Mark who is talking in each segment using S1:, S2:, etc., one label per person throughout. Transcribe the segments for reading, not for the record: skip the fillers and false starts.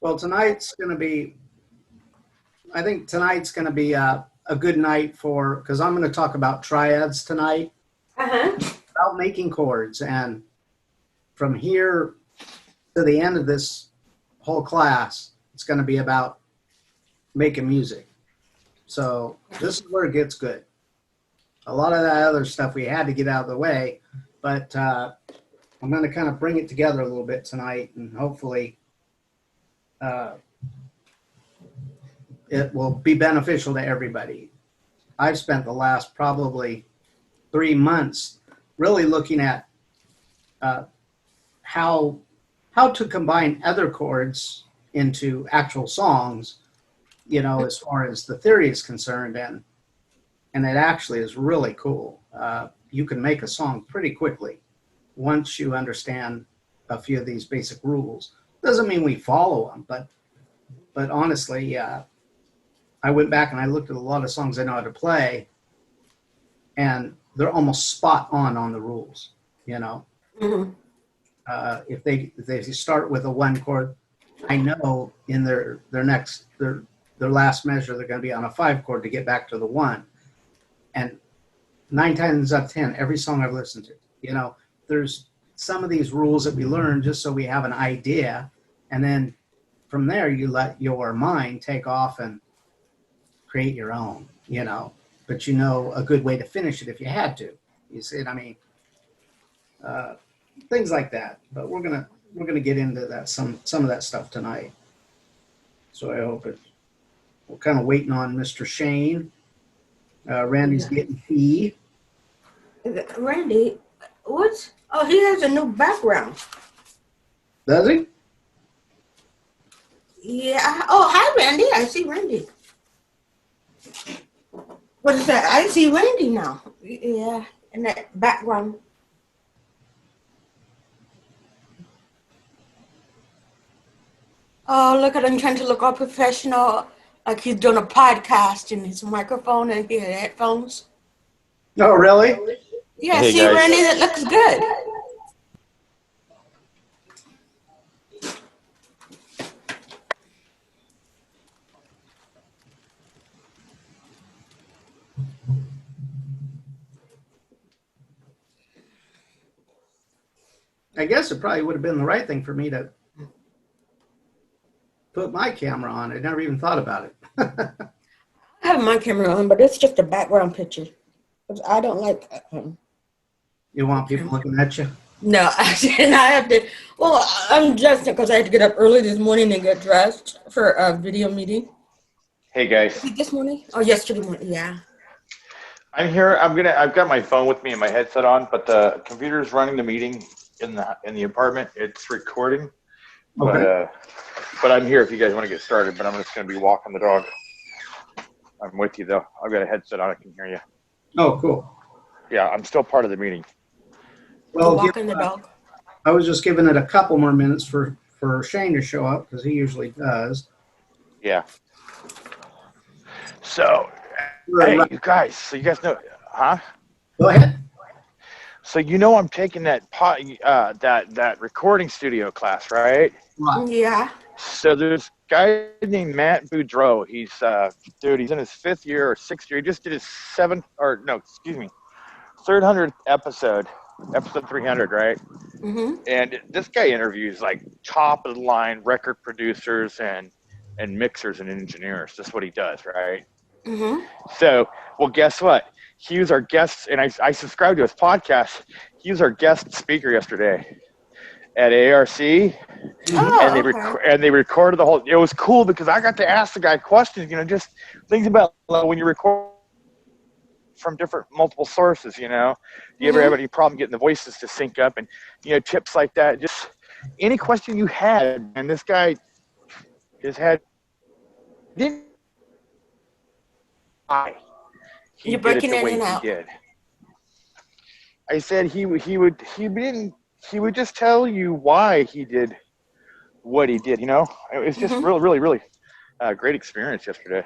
S1: Well, tonight's going to be, I think tonight's going to be a good night for, because I'm going to talk about triads tonight, about making chords. And from here to the end of this whole class, it's going to be about making music. So this is where it gets good. A lot of that other stuff we had to get out of the way, but I'm going to kind of bring it together a little bit tonight, and hopefully it will be beneficial to everybody. I've spent the last probably 3 months really looking at how to combine other chords into actual songs, you know, as far as the theory is concerned, and it actually is really cool. You can make a song pretty quickly once you understand a few of these basic rules. Doesn't mean we follow them, but honestly, I went back and I looked at a lot of songs I know how to play, and they're almost spot on the rules. You know, if they start with a 1 chord, I know in their last measure they're going to be on a 5 chord to get back to the 1. And 9 times out of 10, every song I've listened to, you know, there's some of these rules that we learn just so we have an idea, and then from there you let your mind take off and create your own, you know, but you know a good way to finish it if you had to. You see what I mean? Things like that. But we're gonna get into that some of that stuff tonight. So I hope it. We're kind of waiting on Mr. Shane. Randy's getting tea.
S2: Randy, what? Oh, he has a new background.
S1: Does he?
S2: Yeah. Oh, hi, Randy. I see Randy. What is that? I see Randy now. Yeah, in that background. Oh, look at him trying to look all professional, like he's doing a podcast in his microphone and he had headphones.
S1: Oh, really?
S2: Yeah,
S3: Hey,
S2: see,
S3: guys.
S2: Randy, that looks good.
S1: I guess it probably would have been the right thing for me to put my camera on. I never even thought about it.
S2: I have my camera on, but it's just a background picture. 'Cause I don't like.
S1: You want people looking at you?
S2: No, and I have to. Well, I'm dressed because I had to get up early this morning and get dressed for a video meeting.
S3: Hey guys,
S2: This morning? Oh, yesterday morning. Yeah.
S3: I'm here. I've got my phone with me and my headset on, but the computer's running the meeting in the apartment. It's recording,
S1: Okay.
S3: but I'm here if you guys want to get started. But I'm just going to be walking the dog. I'm with you though. I've got a headset on. I can hear you.
S1: Oh, cool.
S3: Yeah, I'm still part of the meeting.
S1: Well,
S2: Walking the dog.
S1: I was just giving it a couple more minutes for Shane to show up, because he usually does.
S3: Yeah. So, hey, you guys know, huh?
S1: Go ahead.
S3: So you know I'm taking that that recording studio class, right?
S1: Right.
S2: Yeah.
S3: So there's a guy named Matt Boudreau. He's he's in his 5th year or 6th year. He just did his 300th episode 300, right?
S2: Mm-hmm.
S3: And this guy interviews like top of the line record producers and mixers and engineers. That's what he does, right?
S2: Mm-hmm.
S3: So, well, guess what? He was our guest, and I subscribed to his podcast. He was our guest speaker yesterday at ARC,
S2: Oh,
S3: and they recorded the whole. It was cool because I got to ask the guy questions, you know, just things about when you record from multiple sources, you know. Do you ever have any problem getting the voices to sync up, and you know, tips like that? Just any question you had, and this guy didn't. He
S2: You're
S3: did it
S2: breaking
S3: the
S2: in
S3: way
S2: and
S3: he
S2: out.
S3: did. I said he would just tell you why he did what he did. You know, it was just really great experience yesterday.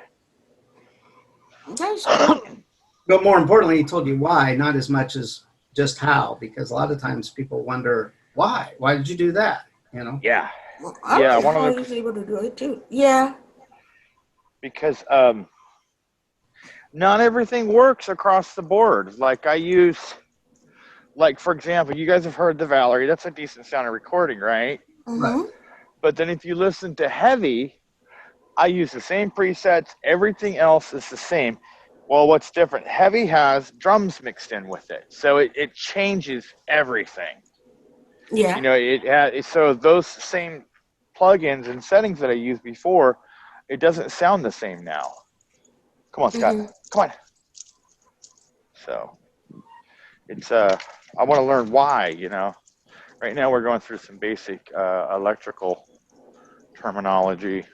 S2: That's cool.
S1: But more importantly, he told you why, not as much as just how, because a lot of times people wonder, why? Why did you do that? You know?
S3: Yeah,
S2: Well, I
S3: Yeah,
S2: don't know
S3: one of
S2: how
S3: the
S2: he was able to do it too. Yeah.
S3: because not everything works across the board. Like I use, like for example, you guys have heard the Valerie. That's a decent sounding recording, right?
S1: Right.
S2: Mm-hmm.
S3: But then if you listen to Heavy, I use the same presets. Everything else is the same. Well, what's different? Heavy has drums mixed in with it, so it changes everything.
S2: Yeah.
S3: You know, so those same plugins and settings that I used before, it doesn't sound the same now. Come on, Scott.
S2: Mm-hmm.
S3: Come on. So it's I want to learn why. You know, right now we're going through some basic electrical terminology.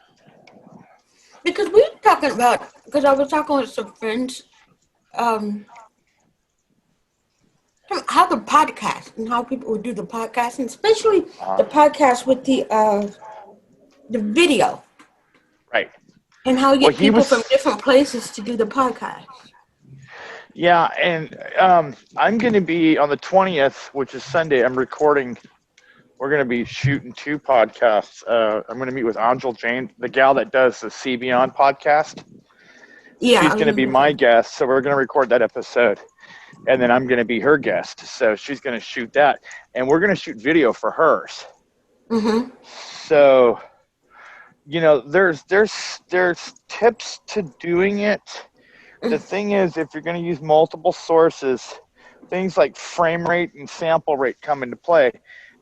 S2: Because we were talking about, because I was talking with some friends, um, how the podcast and how people would do the podcast, and especially
S3: Uh,
S2: the podcast with the video,
S3: right.
S2: and how you
S3: Well,
S2: get
S3: he
S2: people from
S3: was.
S2: different places to do the podcast.
S3: Yeah, and I'm going to be on the 20th, which is Sunday. I'm recording. We're going to be shooting 2 podcasts. I'm going to meet with Angel Jane, the gal that does the C Beyond podcast.
S2: Yeah,
S3: She's
S2: I
S3: going to be
S2: remember
S3: my
S2: that.
S3: guest, so we're going to record that episode, and then I'm going to be her guest. So she's going to shoot that, and we're going to shoot video for hers.
S2: Mm-hmm.
S3: So there's tips to doing it. The thing is, if you're going to use multiple sources, things like frame rate and sample rate come into play,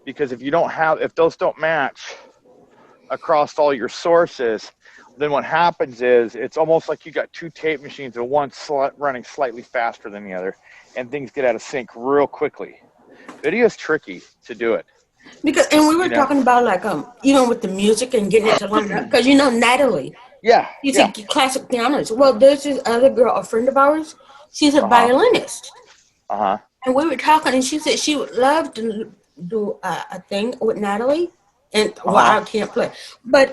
S3: because if those don't match across all your sources, then what happens is it's almost like you got 2 tape machines and one running slightly faster than the other, and things get out of sync real quickly. Video is tricky to do it,
S2: Because and we
S3: you
S2: were
S3: know.
S2: talking about like with the music and getting it to line up. Because Natalie,
S3: Yeah,
S2: she's a
S3: yeah.
S2: classic pianist. Well, there's this other girl, a friend of ours. She's a
S3: Uh huh.
S2: violinist,
S3: Uh huh.
S2: and we were talking, and she said she would love to do a thing with Natalie. And
S3: Uh
S2: well,
S3: huh.
S2: I can't play, but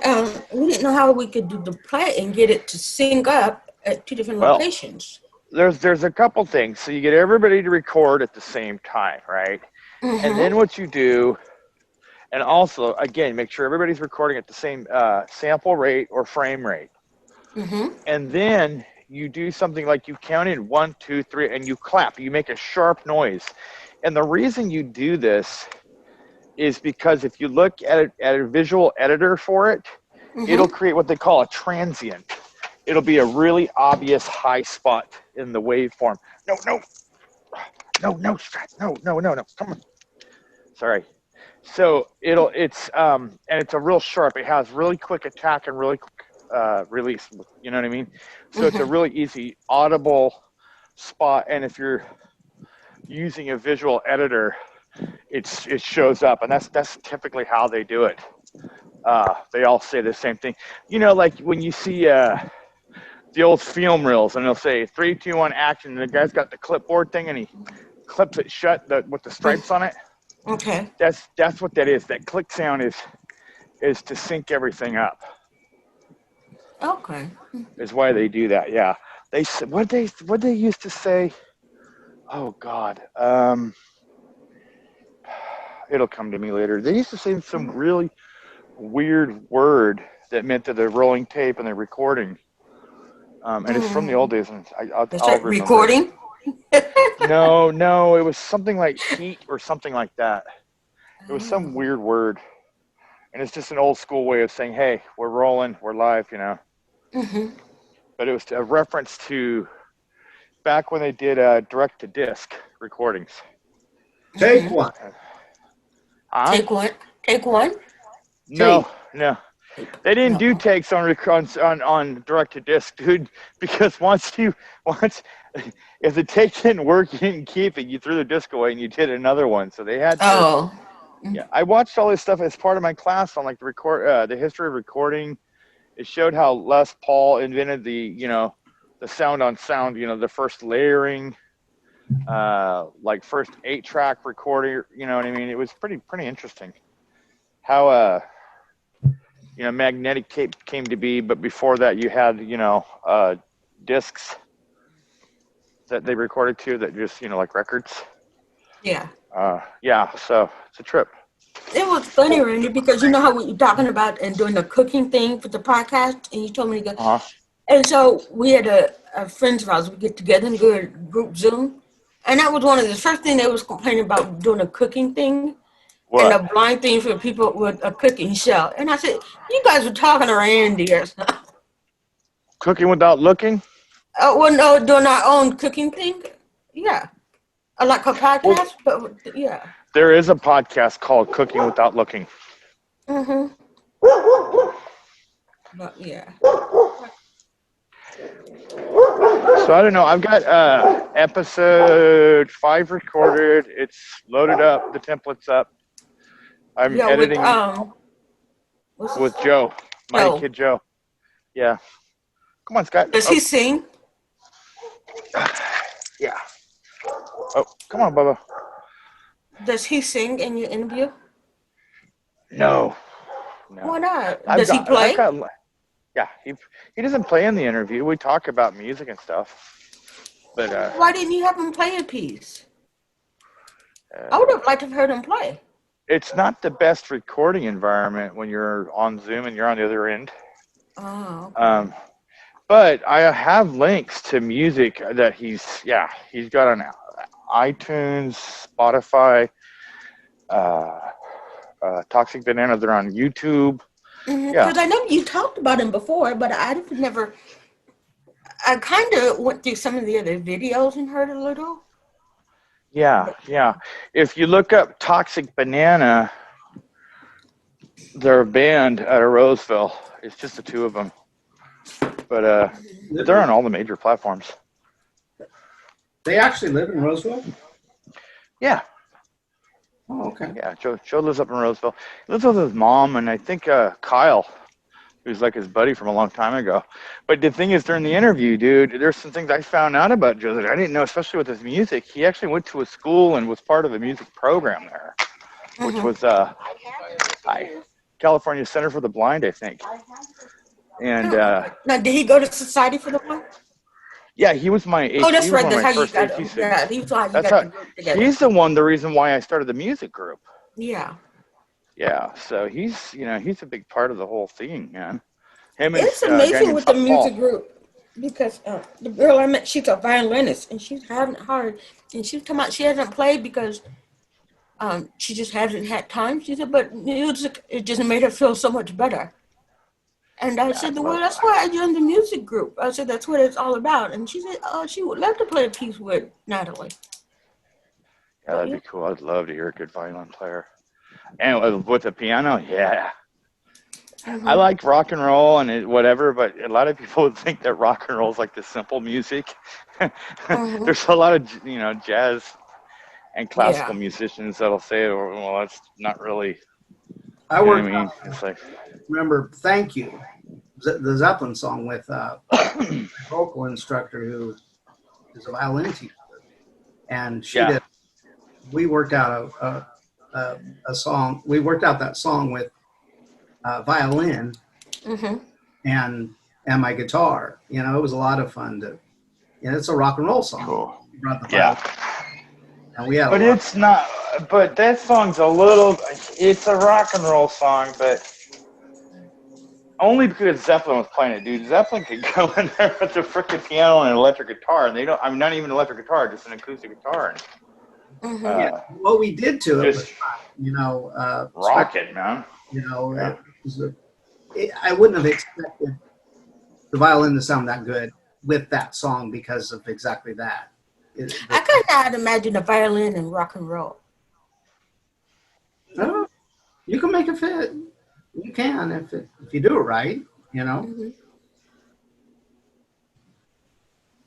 S2: we didn't know how we could do the play and get it to sync up at 2 different
S3: Well,
S2: locations.
S3: there's a couple things. So you get everybody to record at the same time, right? And
S2: Mm-hmm.
S3: then what you do, and also again, make sure everybody's recording at the same sample rate or frame rate.
S2: Mm-hmm.
S3: And then you do something like you count in 1, 2, 3, and you clap. You make a sharp noise. And the reason you do this is because if you look at a visual editor for it, it'll
S2: Mm-hmm.
S3: create what they call a transient. It'll be a really obvious high spot in the waveform. No, no, no, no. Come on. Sorry. So and it's a real sharp. It has really quick attack and really quick release. You know what I mean? So it's a
S2: Mm-hmm.
S3: really easy audible spot. And if you're using a visual editor, it shows up, and that's typically how they do it. They all say the same thing. Like when you see the old film reels, and they'll say 3, 2, 1, action. And the guy's got the clipboard thing, and he clips it shut with the stripes on it.
S2: Okay.
S3: That's what that is. That click sound is to sync everything up.
S2: Okay.
S3: Is why they do that. Yeah. What they used to say. Oh God. It'll come to me later. They used to say some really weird word that meant that they're rolling tape and they're recording. And it's from the old
S2: Mm.
S3: days, and I'll,
S2: Is
S3: I'll
S2: that
S3: remember it.
S2: recording?
S3: No, it was something like heat or something like that. It was some
S2: Oh.
S3: weird word, and it's just an old school way of saying, "Hey, we're rolling, we're live,"
S2: Mm-hmm.
S3: But it was a reference to back when they did direct to disc recordings.
S1: Take
S2: Mm-hmm.
S1: one.
S3: Huh?
S2: Take one. Take one.
S3: No,
S1: Tape.
S3: no.
S2: Tape.
S3: They didn't do
S2: No.
S3: takes on direct to disc, dude. Because once if the take didn't work, you didn't keep it. You threw the disc away and you did another one. So they had to.
S2: Oh.
S3: Yeah, I watched all this stuff as part of my class on like the history of recording. It showed how Les Paul invented the sound on sound. The first layering, like first 8-track recording. You know what I mean? It was pretty interesting how magnetic tape came to be, but before that you had discs that they recorded to that just like records.
S2: Yeah.
S3: Yeah, so it's a trip.
S2: It was funny, Randy, because you know how we were talking about and doing the cooking thing for the podcast, and you told me to go.
S3: Uh-huh.
S2: And so we had a friends of ours. We get together and do a group Zoom, and that was one of the first thing they was complaining about doing a cooking thing and a
S3: What?
S2: blind thing for people with a cooking show. And I said, you guys were talking to Randy or something.
S3: Cooking without looking?
S2: Well, no, doing our own cooking thing. Yeah, like a
S3: Well,
S2: podcast, but yeah.
S3: there is a podcast called Cooking Without Looking.
S2: Mhm. But yeah.
S3: So I don't know. I've got episode 5 recorded. It's loaded up. The template's up. I'm
S2: Yeah, with
S3: editing
S2: what's
S3: with Joe, Mighty
S2: Joe?
S3: Kid Joe. Yeah. Come on, Scott.
S2: Does he sing?
S3: Yeah. Oh, come on, Bubba.
S2: Does he sing in your interview?
S3: No.
S2: Why not?
S3: I've
S2: Does he
S3: got.
S2: play?
S3: Yeah. He doesn't play in the interview. We talk about music and stuff. But
S2: Why didn't you have him play a piece? I would have liked to have heard him play.
S3: it's not the best recording environment when you're on Zoom and you're on the other end.
S2: Oh, okay.
S3: But I have links to music that he's got on iTunes, Spotify, Toxic Banana. They're on YouTube.
S2: Because I know you talked about him before, but I kind of went through some of the other videos and heard a little.
S3: Yeah. If you look up Toxic Banana, they're a band out of Roseville. It's just the two of them. But they're on all the major platforms.
S1: They actually live in Roseville?
S3: Yeah.
S1: Oh, okay.
S3: Yeah, Joe lives up in Roseville. He lives with his mom and I think Kyle, who's like his buddy from a long time ago. But the thing is, during the interview, dude, there's some things I found out about Joe that I didn't know, especially with his music. He actually went to a school and was part of a music program there, which was California Center for the Blind, I think. And
S2: Now, did he go to Society for the Blind?
S3: yeah, he was my AT.
S2: Oh, that's right. That's how you
S3: first
S2: got
S3: AT
S2: it.
S3: student.
S2: Yeah, he was how you
S3: That's
S2: got
S3: how
S2: the group together.
S3: he's the reason why I started the music group.
S2: Yeah.
S3: Yeah, so he's a big part of the whole thing, man. Him and
S2: It's
S3: a guy
S2: amazing
S3: named
S2: with the
S3: Paul.
S2: music group because the girl I met, she's a violinist and she's having it hard. And she was talking about she hasn't played because she just hasn't had time. She said, but music, it just made her feel so much better. And I said, well, that's why I joined the music group. I said, that's what it's all about. And she said, oh, she would love to play a piece with Natalie.
S3: Yeah, that'd be cool. I'd love to hear a good violin player. And with the piano, yeah. I like rock and roll and whatever, but a lot of people would think that rock and roll is like the simple music. There's a lot of, jazz and classical musicians that'll say, well, that's not really,
S1: I
S3: you know
S1: worked
S3: what I mean?
S1: out,
S3: It's like,
S1: remember Thank You, the Zeppelin song with a vocal instructor who is a violin teacher. And she did, we worked out a song, we worked out that song with violin and my guitar. It was a lot of fun it's a rock and roll song.
S3: cool.
S1: We brought the violin. And we had
S3: But it's not, but that song's it's a rock and roll song, but only because Zeppelin was playing it, dude. Zeppelin could go in there with the frickin' piano and an electric guitar, and not even an electric guitar, just an acoustic guitar. And,
S1: what we did to it was,
S3: rock it, man.
S1: I wouldn't have expected the violin to sound that good with that song because of exactly that.
S2: I could not imagine a violin and rock and roll.
S1: No, you can make it fit. You can if you do it right,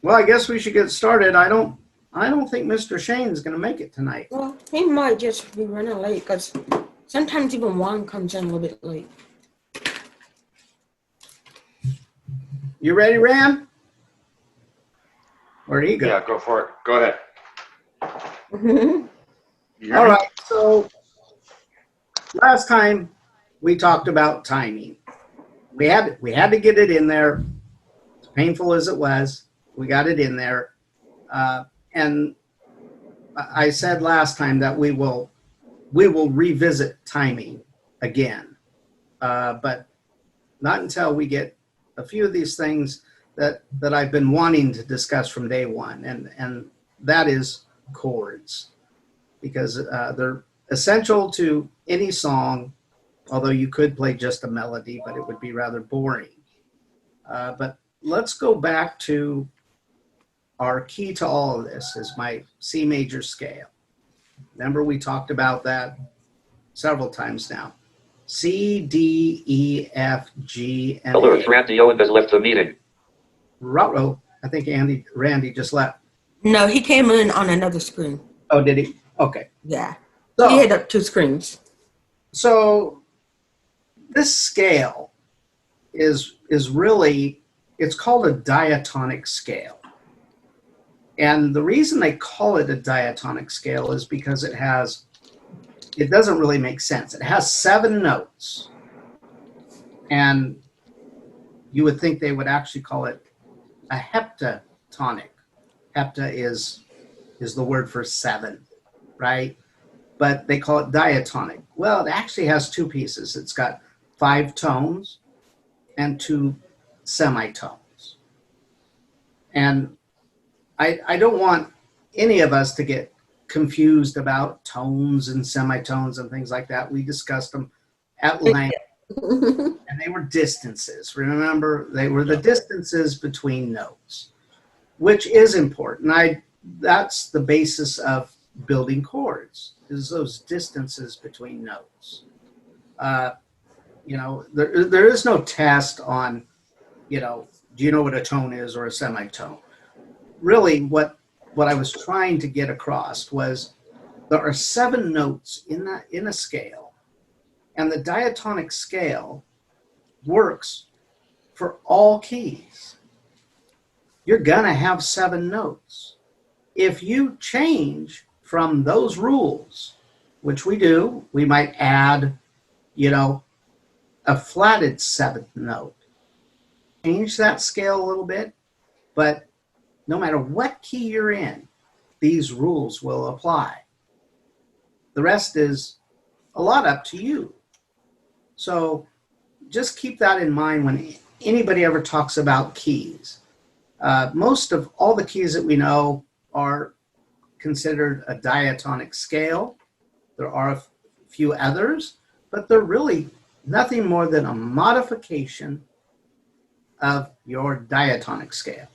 S1: Well, I guess we should get started. I don't think Mr. Shane's going to make it tonight.
S2: Well, he might just be running late because sometimes even Juan comes in a little bit late.
S1: You ready, Ram? Where'd he go?
S3: Yeah, go for it. Go ahead.
S1: All right. So last time we talked about timing. We had to get it in there. As painful as it was, we got it in there. And I said last time that we will we will revisit timing again, but not until we get a few of these things that I've been wanting to discuss from day one, and that is chords, because they're essential to any song, although you could play just a melody, but it would be rather boring. But let's go back to our key to all of this is my C major scale. Remember, we talked about that several times now. C, D, E, F, G, and
S4: Hello,
S1: A.
S4: Randy Owen has left the meeting.
S1: Ruh-roh. I think Randy just left.
S2: No, he came in on another screen.
S1: Oh, did he? Okay.
S2: Yeah.
S1: So,
S2: He had up 2 screens.
S1: So this scale is really, it's called a diatonic scale. And the reason they call it a diatonic scale is because it doesn't really make sense. It has 7 notes. And you would think they would actually call it a heptatonic. Hepta is the word for 7, right? But they call it diatonic. Well, it actually has 2 pieces. It's got 5 tones and 2 semitones. And I don't want any of us to get confused about tones and semitones and things like that. We discussed them at length, and they were distances. Remember, they were the distances between notes, which is important. That's the basis of building chords, is those distances between notes. There is no test on, do you know what a tone is or a semitone? Really, what I was trying to get across was there are 7 notes in a scale, and the diatonic scale works for all keys. You're gonna have 7 notes. If you change from those rules, which we do, we might add, a flatted 7th note, change that scale a little bit, but no matter what key you're in, these rules will apply. The rest is a lot up to you. So just keep that in mind when anybody ever talks about keys. Most of all the keys that we know are considered a diatonic scale. There are a few others, but they're really nothing more than a modification of your diatonic scale.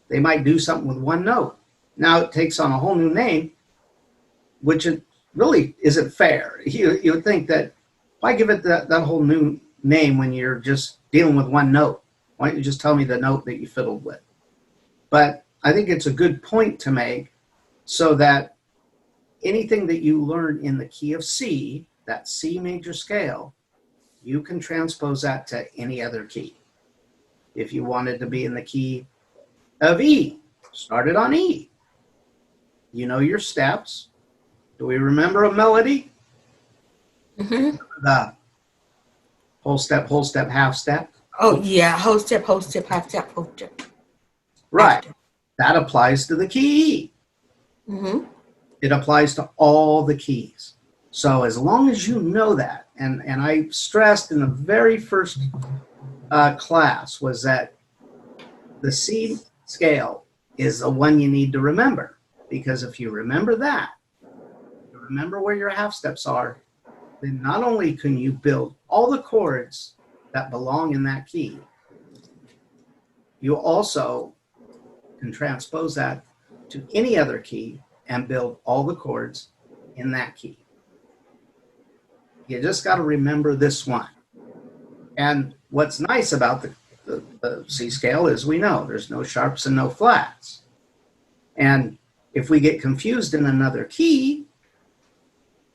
S1: They might do something with 1 note. Now it takes on a whole new name, which it really isn't fair. You would think that, why give it that whole new name when you're just dealing with 1 note? Why don't you just tell me the note that you fiddled with? But I think it's a good point to make, so that anything that you learn in the key of C, that C major scale, you can transpose that to any other key. If you wanted to be in the key of E, started on E. You know your steps. Do we remember a melody?
S2: Mm-hmm.
S1: The whole step, half step.
S2: Oh, yeah. Whole step, half step, whole step.
S1: Right. That applies to the key E.
S2: Mm-hmm.
S1: It applies to all the keys. So as long as you know that, and I stressed in the very first class was that the C scale is the one you need to remember, because if you remember that, you remember where your half steps are, then not only can you build all the chords that belong in that key, you also can transpose that to any other key and build all the chords in that key. You just got to remember this one. And what's nice about the C scale is we know there's no sharps and no flats. And if we get confused in another key,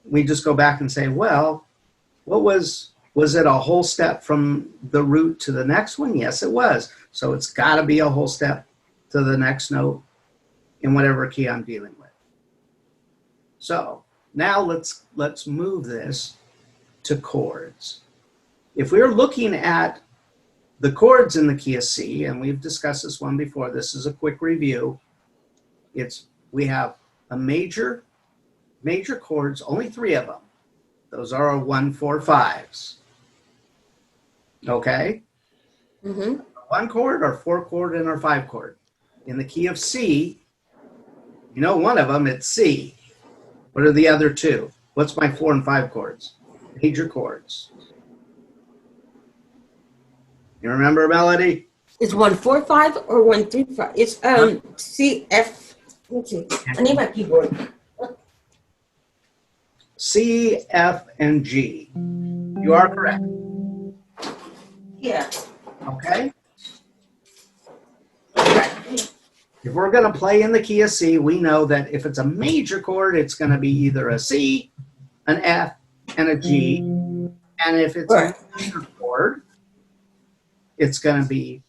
S1: we just go back and say, well, what was it a whole step from the root to the next one? Yes, it was. So it's got to be a whole step to the next note in whatever key I'm dealing with. So now let's move this to chords. If we're looking at the chords in the key of C, and we've discussed this one before, this is a quick review. We have a major, major chords, only 3 of them. Those are our 1, 4, 5s. Okay?
S2: Mm-hmm.
S1: 1 chord, our 4 chord, and our 5 chord. In the key of C, you know one of them, it's C. What are the other 2? What's my 4 and 5 chords? Major chords. You remember, Melody?
S2: It's 145 or 135. It's C F. Let's see. I need my keyboard.
S1: C, F, and G. You are correct.
S2: Yeah.
S1: Okay? If we're going to play in the key of C, we know that if it's a major chord, it's going to be either a C, an F, and a G. And if it's a minor chord, it's going to be,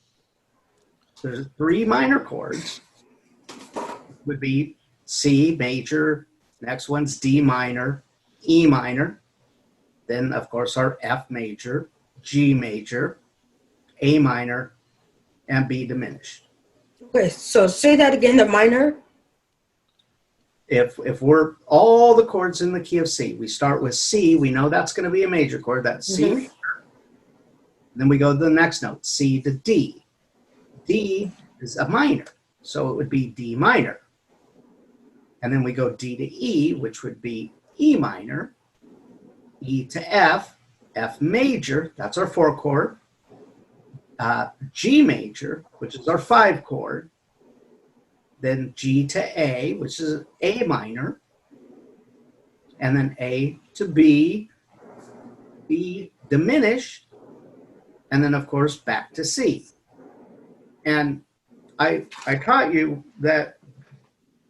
S1: there's 3 minor chords. Would be C major, next one's D minor, E minor, then of course our F major, G major, A minor, and B diminished.
S2: Okay, so say that again, the minor.
S1: If we're all the chords in the key of C, we start with C, we know that's going to be a major chord, that's C major. Then we go to the next note, C to D. D is a minor, so it would be D minor. And then we go D to E, which would be E minor, E to F, F major, that's our 4 chord, G major, which is our 5 chord, then G to A, which is A minor, and then A to B, B diminished, and then of course back to C. And I taught you that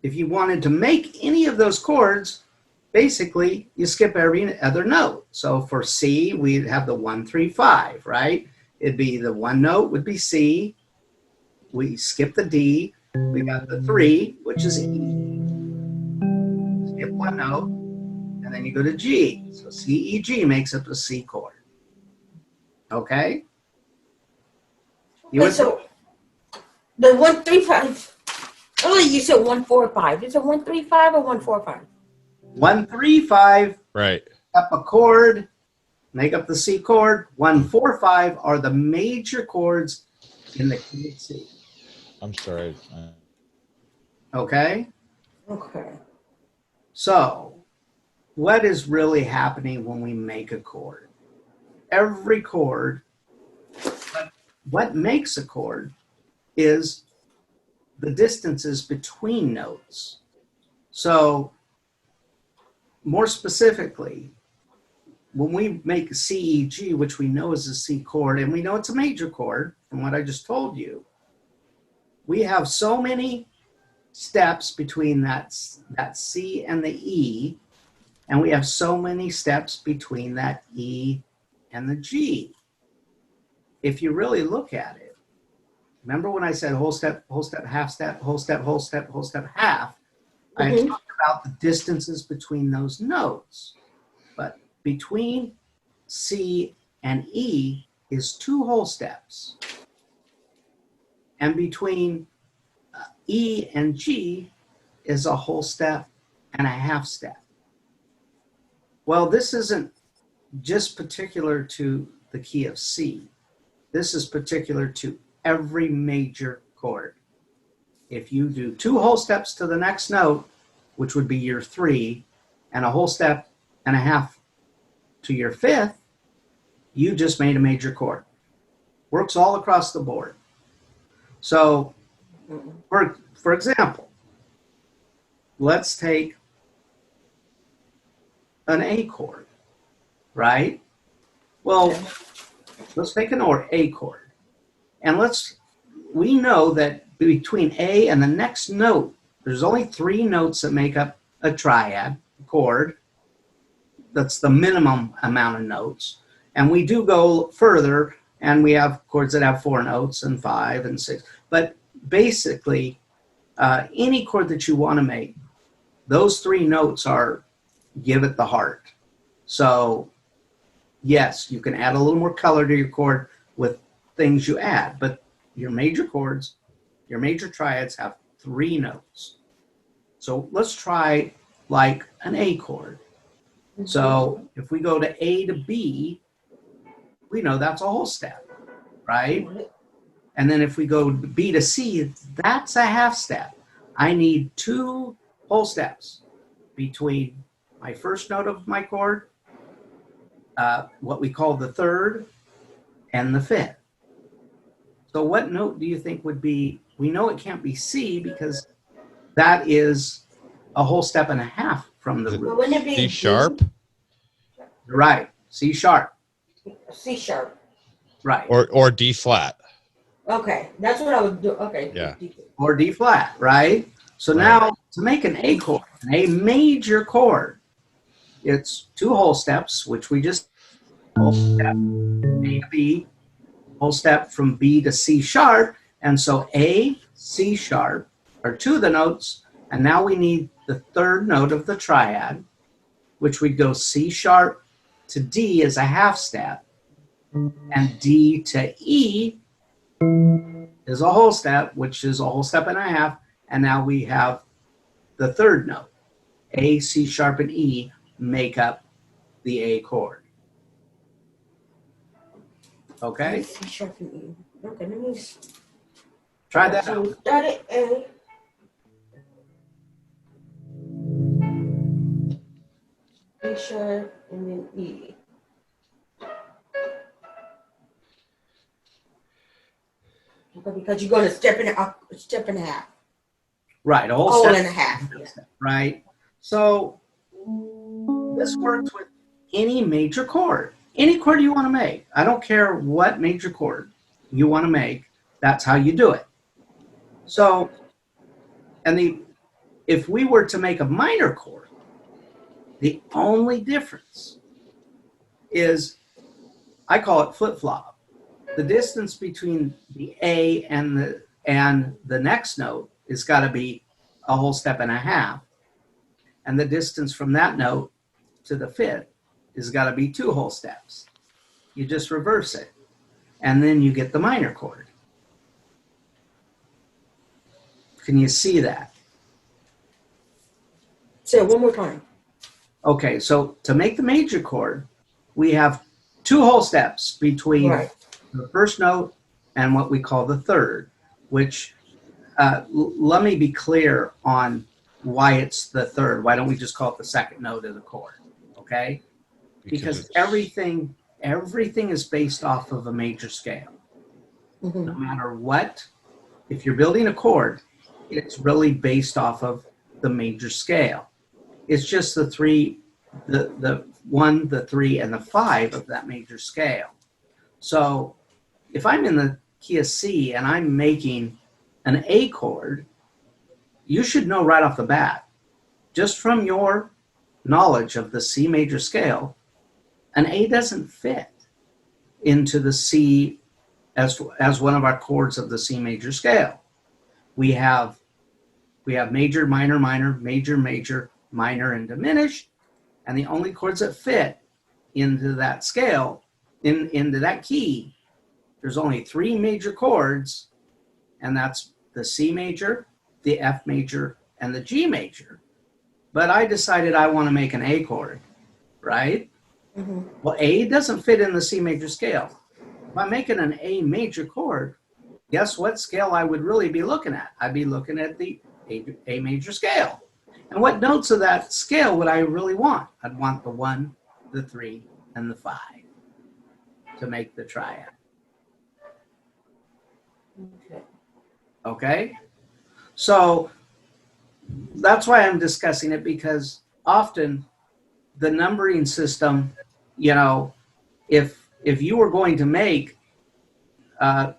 S1: if you wanted to make any of those chords, basically you skip every other note. So for C, we'd have the 1, 3, 5, right? It'd be the 1 note would be C. We skip the D. We got the 3, which is E. Skip 1 note, and then you go to G. So C, E, G makes up the C chord. Okay?
S2: So the 135. Oh, you said 145. Is it 135 or 145?
S1: 1, 3, 5.
S4: Right.
S1: Up a chord, make up the C chord. 1, 4, 5 are the major chords in the key of C.
S4: I'm sorry.
S1: Okay?
S2: Okay.
S1: So, what is really happening when we make a chord? Every chord, what makes a chord is the distances between notes. So, more specifically, when we make a C, E, G, which we know is a C chord, and we know it's a major chord from what I just told you, we have so many steps between that C and the E, and we have so many steps between that E and the G. If you really look at it, remember when I said whole step, half step, whole step, whole step, whole step, half? I talked about the distances between those notes. But between C and E is 2 whole steps. And between E and G is a whole step and a half step. Well, this isn't just particular to the key of C. This is particular to every major chord. If you do 2 whole steps to the next note, which would be your 3, and a whole step and a half to your 5th, you just made a major chord. Works all across the board. So, for example, let's take an A chord, right? Well, let's take an A chord. And we know that between A and the next note, there's only 3 notes that make up a triad chord. That's the minimum amount of notes. And we do go further, and we have chords that have 4 notes and 5 and 6. But basically, any chord that you want to make, those 3 notes are give it the heart. So, yes, you can add a little more color to your chord with things you add, but your major chords, your major triads have 3 notes. So let's try like an A chord. So if we go to A to B, we know that's a whole step, right? And then if we go B to C, that's a half step. I need 2 whole steps between my first note of my chord, what we call the third, and the fifth. So what note do you think would be, we know it can't be C because that is a whole step and a half from the
S4: Is it
S1: root.
S2: Wouldn't it be
S4: C sharp
S1: Right, C sharp,
S2: C sharp.
S1: right.
S4: or D flat?
S2: Okay, that's what I would do. Okay.
S4: Yeah.
S1: Or D flat, right? So
S4: Right.
S1: now to make an A chord, an A major chord, it's 2 whole steps, which we just whole step A to B, whole step from B to C sharp, and so A, C sharp are 2 of the notes, and now we need the third note of the triad, which would go C sharp to D as a half step, and D to E is a whole step, which is a whole step and a half, and now we have the third note. A, C sharp, and E make up the A chord. Okay?
S2: C sharp and E. Okay, let me
S1: Try that
S2: so
S1: out.
S2: we started A. C sharp and then E. Okay, because you're going to step and a half.
S1: Right, a whole
S2: Whole
S1: step.
S2: and a half. Yeah.
S1: Right? So this works with any major chord. Any chord you want to make. I don't care what major chord you want to make. That's how you do it. So, if we were to make a minor chord, the only difference is, I call it flip-flop. The distance between the A and the next note has got to be a whole step and a half. And the distance from that note to the fifth has got to be 2 whole steps. You just reverse it. And then you get the minor chord. Can you see that?
S2: Say it one more time.
S1: Okay, so to make the major chord, we have 2 whole steps between
S2: Right.
S1: the first note and what we call the third, which let me be clear on why it's the third. Why don't we just call it the second note of the chord? Okay? Because
S4: it's-
S1: everything is based off of a major scale.
S2: Mm-hmm.
S1: No matter what, if you're building a chord, it's really based off of the major scale. It's just the 3, the 1, the 3, and the 5 of that major scale. So if I'm in the key of C and I'm making an A chord, you should know right off the bat, just from your knowledge of the C major scale, an A doesn't fit into the C as one of our chords of the C major scale. We have major, minor, minor, major, major, minor, and diminished, and the only chords that fit into that scale, into that key, there's only 3 major chords, and that's the C major, the F major, and the G major. But I decided I want to make an A chord, right?
S2: Mm-hmm.
S1: Well, A doesn't fit in the C major scale. If I'm making an A major chord, guess what scale I would really be looking at? I'd be looking at the A major scale. And what notes of that scale would I really want? I'd want the 1, the 3, and the 5 to make the triad.
S2: Okay.
S1: Okay? So that's why I'm discussing it, because often the numbering system, if you were going to make a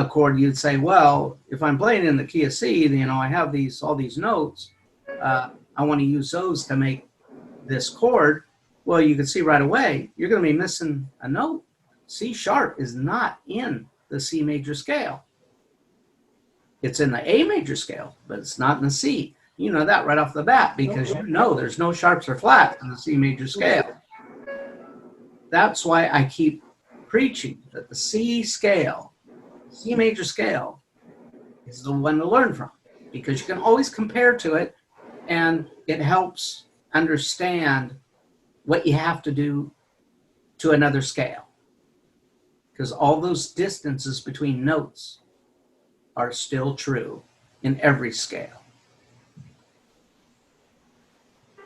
S1: chord, you'd say, well, if I'm playing in the key of C, I have all these notes. I want to use those to make this chord. Well, you can see right away, you're going to be missing a note. C sharp is not in the C major scale. It's in the A major scale, but it's not in the C. You know that right off the bat, because there's no sharps or flats in the C major scale. That's why I keep preaching that the C major scale, is the one to learn from, because you can always compare to it, and it helps understand what you have to do to another scale, because all those distances between notes are still true in every scale.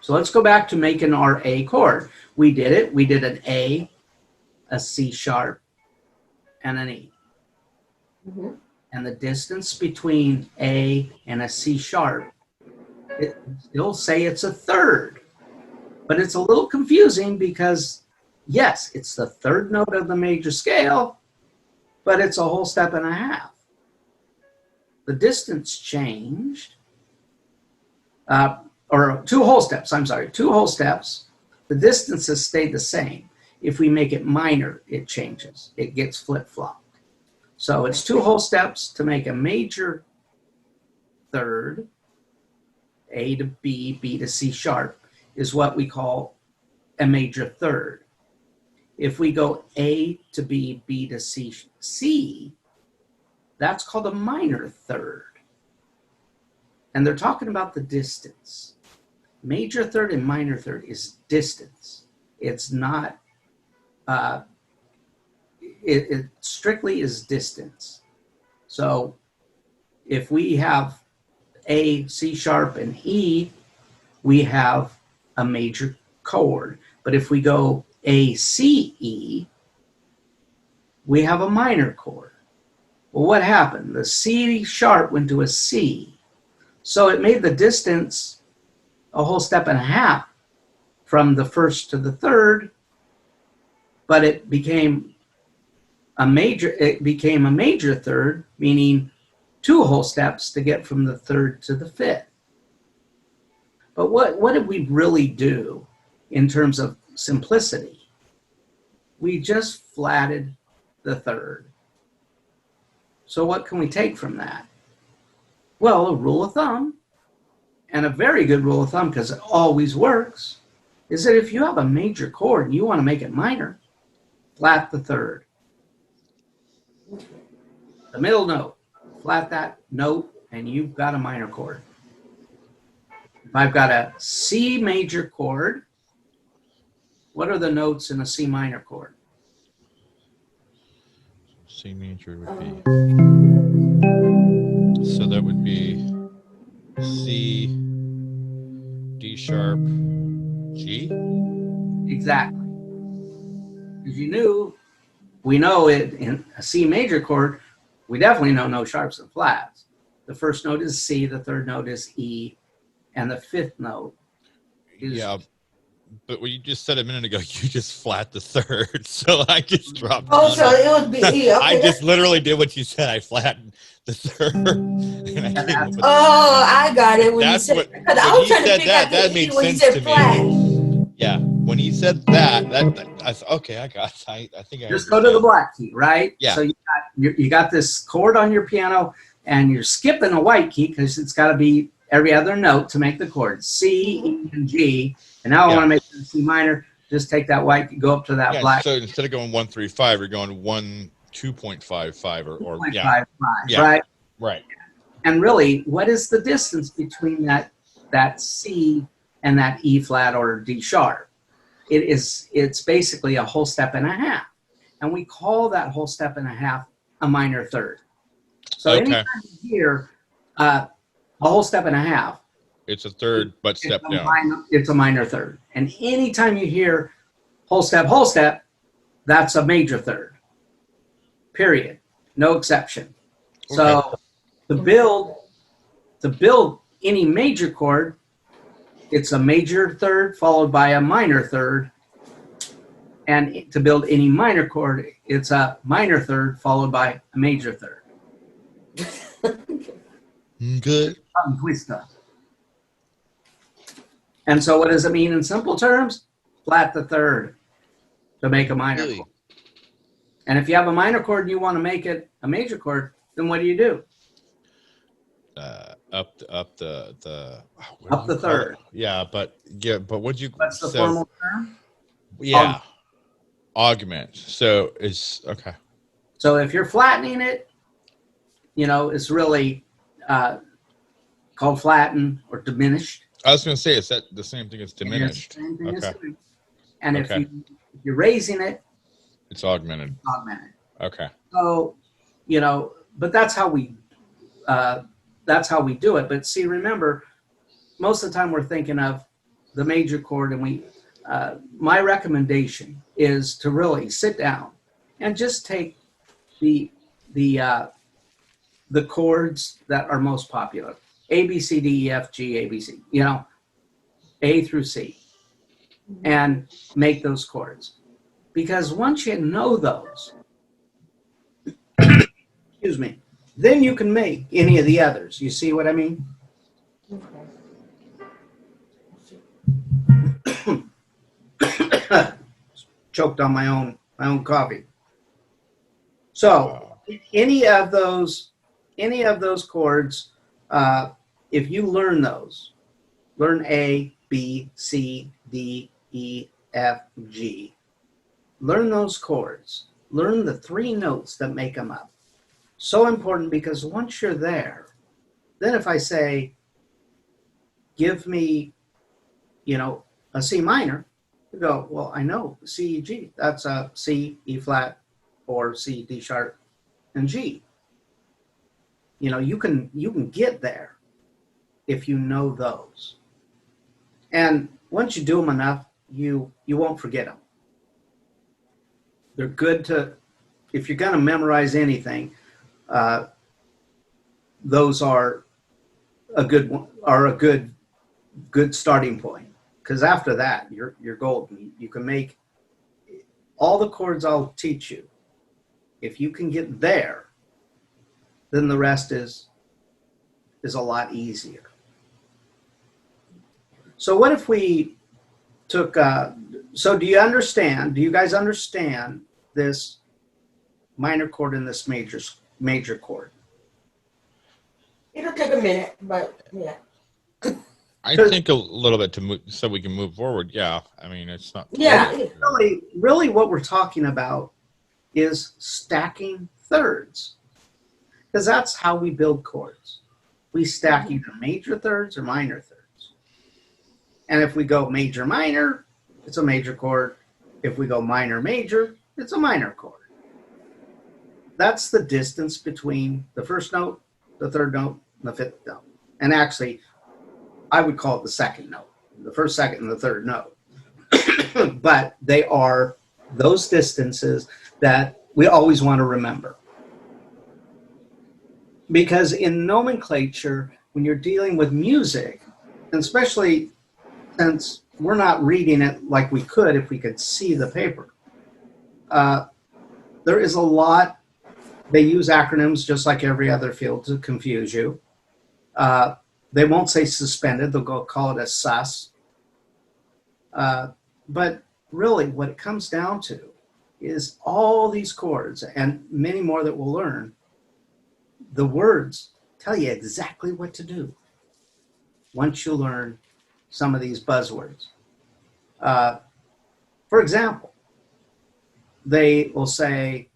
S1: So let's go back to making our A chord. We did it. We did an A, a C sharp, and an E.
S2: Mm-hmm.
S1: And the distance between A and a C sharp, it still say it's a third. But it's a little confusing because, yes, it's the third note of the major scale, but it's a whole step and a half. The distance changed, or 2 whole steps, I'm sorry, 2 whole steps. The distances stayed the same. If we make it minor, it changes. It gets flip-flopped. So it's 2 whole steps to make a major third. A to B, B to C sharp is what we call a major third. If we go A to B, B to C, C, that's called a minor third. And they're talking about the distance. Major third and minor third is distance. It's not, it strictly is distance. So if we have A, C sharp, and E, we have a major chord. But if we go A, C, E, we have a minor chord. Well, what happened? The C sharp went to a C. So it made the distance a whole step and a half from the first to the third, but it became a major third, meaning 2 whole steps to get from the third to the fifth. But what did we really do in terms of simplicity? We just flatted the third. So what can we take from that? Well, a rule of thumb, and a very good rule of thumb because it always works, is that if you have a major chord and you want to make it minor, flat the third. The middle note, flat that note, and you've got a minor chord. If I've got a C major chord, what are the notes in a C minor chord?
S4: C major would be, so that would be C, D sharp, G?
S1: Exactly. Because we know it in a C major chord, we definitely know no sharps and flats. The first note is C, the third note is E, and the fifth note is...
S4: Yeah, but what you just said a minute ago, you just flat the third, so I just dropped
S2: Oh,
S4: down.
S2: so it would be E. Okay,
S4: I just literally did what you said. I flattened the third. And I came up with
S2: I got it when you
S4: that's
S2: said.
S4: what
S2: Because I
S4: when
S2: was
S4: he
S2: trying to
S4: said
S2: figure out
S4: that
S2: the
S4: made
S2: E when you
S4: sense
S2: said
S4: to
S2: flat.
S4: me. Yeah, when he said that I thought, okay, I think I
S1: Just go to the
S4: understand.
S1: black key, right?
S4: Yeah.
S1: So you got this chord on your piano, and you're skipping a white key because it's got to be every other note to make the chord. C, E, and G. And now I want to make it C minor. Just take that white key, go up to that black.
S4: So instead of going 1 3 5, you're going 1 2.55 or
S1: 2.55,
S4: yeah.
S1: right?
S4: Right.
S1: And really, what is the distance between that C and that E flat or D sharp? It's basically a whole step and a half. And we call that whole step and a half a minor third. So anytime you hear a whole step and a half,
S4: It's a third, but step down.
S1: It's a minor third. And anytime you hear whole step, that's a major third. Period. No exception. So to build any major chord, it's a major third followed by a minor third. And to build any minor chord, it's a minor third followed by a major third.
S4: Good.
S1: Tongue twister. And so what does it mean in simple terms? Flat the third to make a minor chord. And if you have a minor chord and you want to make it a major chord, then what do?
S4: Up the
S1: third.
S4: Yeah, but what'd you?
S1: What's the formal term?
S4: Yeah, augment. So it's okay.
S1: So if you're flattening it, it's really called flattened or diminished.
S4: I was going to say, is that the same thing as diminished?
S1: Same thing as
S4: Okay.
S1: diminished. And
S4: Okay.
S1: if you're raising it,
S4: It's augmented.
S1: it's augmented.
S4: Okay.
S1: So, but that's how we do it. But see, remember, most of the time we're thinking of the major chord, and my recommendation is to really sit down and just take the chords that are most popular: A, B, C, D, E, F, G, A, B, C. A through C, and make those chords. Because once you know those, excuse me, then you can make any of the others. You see what I mean? Choked on my own coffee. So any of those chords, if you learn those, learn A, B, C, D, E, F, G. Learn those chords. Learn the 3 notes that make them up. So important, because once you're there, then if I say, give me, a C minor, you go, well, I know C, E, G. That's a C, E flat, or C, D sharp, and G. You can get there if you know those. And once you do them enough, you won't forget them. They're good if you're going to memorize anything, those are a good starting point. Because after that, you're golden. You can make all the chords I'll teach you. If you can get there, then the rest is a lot easier. So what if we took, so do you guys understand this minor chord and this major chord?
S2: It'll take a minute, but yeah.
S4: I think a little bit to move so we can move forward. Yeah. I mean, it's not.
S2: Yeah.
S1: Really what we're talking about is stacking thirds. Because that's how we build chords. We stack either major thirds or minor thirds. And if we go major minor, it's a major chord. If we go minor major, it's a minor chord. That's the distance between the first note, the third note, and the fifth note. And actually, I would call it the second note, the first, second, and the third note. But they are those distances that we always want to remember. Because in nomenclature, when you're dealing with music, and especially since we're not reading it like we could if we could see the paper, there is a lot. They use acronyms just like every other field to confuse you. They won't say suspended. They'll go call it a sus. But really what it comes down to is all these chords and many more that we'll learn. The words tell you exactly what to do once you learn some of these buzzwords. For example, they will say,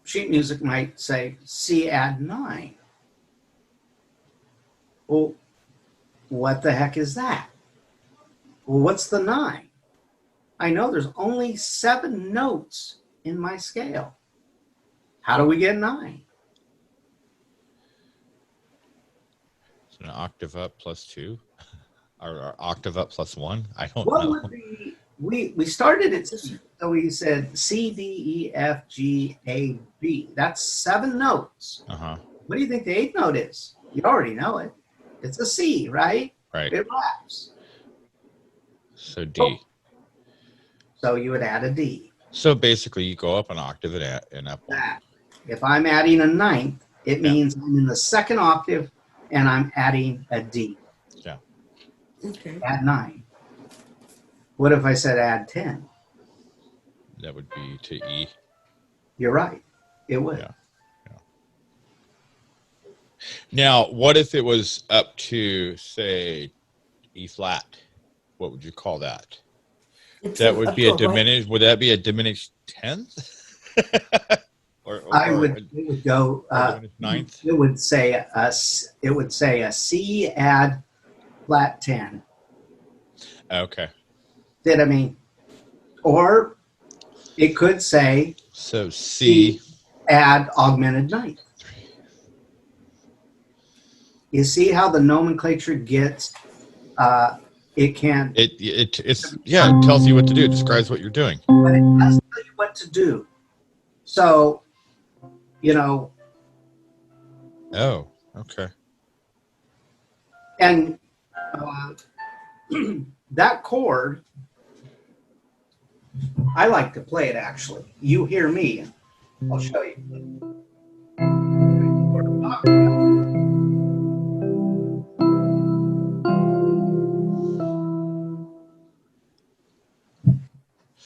S1: sheet music might say C add 9. Well, what the heck is that? Well, what's the 9? I know there's only 7 notes in my scale. How do we get 9?
S4: Is it an octave up plus 2? Or octave up plus 1? I don't
S1: What
S4: know.
S1: would be, we started at C, so we said C, D, E, F, G, A, B. That's 7 notes.
S4: Uh-huh.
S1: What do you think the 8th note is? You already know it. It's a C, right?
S4: Right.
S1: It raps.
S4: So D.
S1: So you would add a D.
S4: So basically you go up an octave and up one.
S1: If I'm adding a 9th, it means I'm in the 2nd octave and I'm adding a D.
S4: Yeah.
S2: Okay.
S1: Add 9. What if I said add 10?
S4: That would be to E.
S1: You're right. It would.
S4: Yeah. Now, what if it was up to, say, E flat? What would you call that? That would be a diminished. Would that be a diminished 10th? or
S1: It would go.
S4: Ninth.
S1: It would say a C add flat 10.
S4: Okay.
S1: Did I mean? Or it could say
S4: So C.
S1: add augmented ninth. You see how the nomenclature gets? It can.
S4: It's yeah. It tells you what to do. It describes what you're doing.
S1: But it doesn't tell you what to do. So, you know.
S4: Oh. Okay.
S1: And that chord, I like to play it actually. You hear me. I'll show you.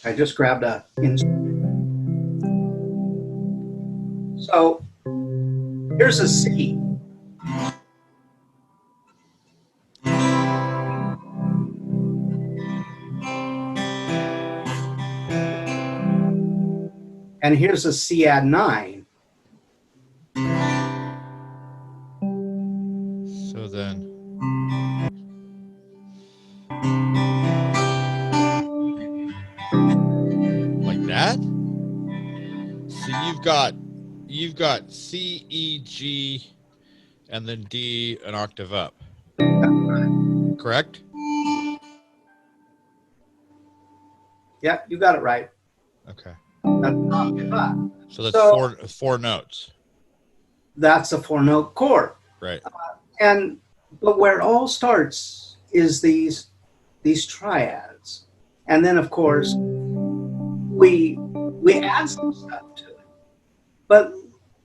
S1: I just grabbed a instrument. So here's a C. And here's a C add 9.
S4: So then, like that. So you've got C, E, G, and then D an octave up. Correct?
S1: Yeah, you got it right.
S4: Okay.
S1: That's an octave up.
S4: So that's four notes.
S1: That's a 4-note chord.
S4: Right.
S1: But where it all starts is these triads. And then of course we add some stuff to it. But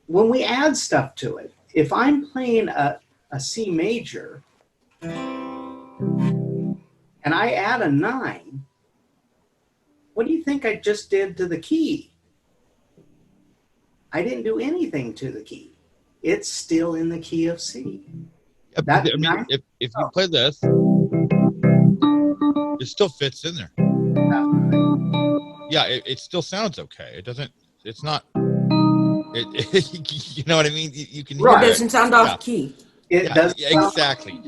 S1: when we add stuff to it, if I'm playing a C major and I add a 9, what do you think I just did to the key? I didn't do anything to the key. It's still in the key of C.
S4: I mean, if you play this, it still fits in there. Yeah, it still sounds okay. It doesn't. It's not. You know what I mean? You can hear
S2: It doesn't sound off key.
S1: It does.
S4: Exactly.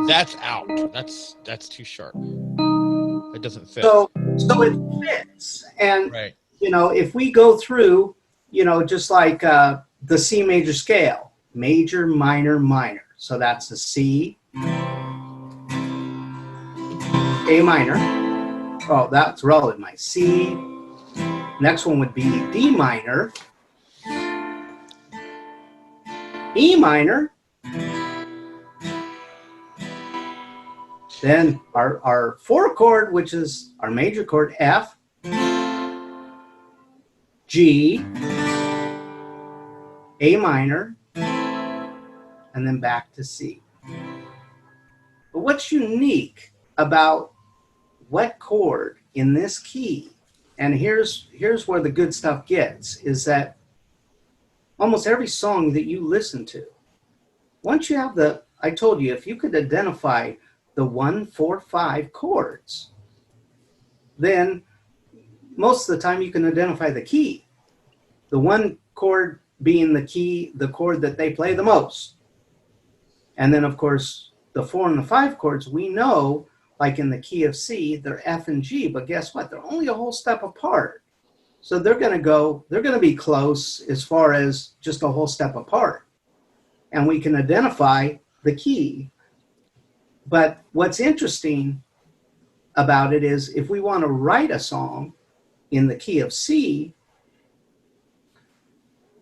S4: That's out. That's too sharp. It doesn't fit.
S1: So it fits. And
S4: right.
S1: If we go through, just like the C major scale, major, minor, minor. So that's a C, A minor. Oh, that's relative. My C. Next one would be D minor, E minor. Then our 4 chord, which is our major chord, F, G, A minor, and then back to C. But what's unique about what chord in this key, and here's where the good stuff gets, is that almost every song that you listen to, once you have I told you, if you could identify the 1, 4, 5 chords, then most of the time you can identify the key. The 1 chord being the chord that they play the most. And then of course, the 4 and the 5 chords, we know, like in the key of C, they're F and G, but guess what? They're only a whole step apart. So they're going to be close as far as just a whole step apart. And we can identify the key. But what's interesting about it is if we want to write a song in the key of C,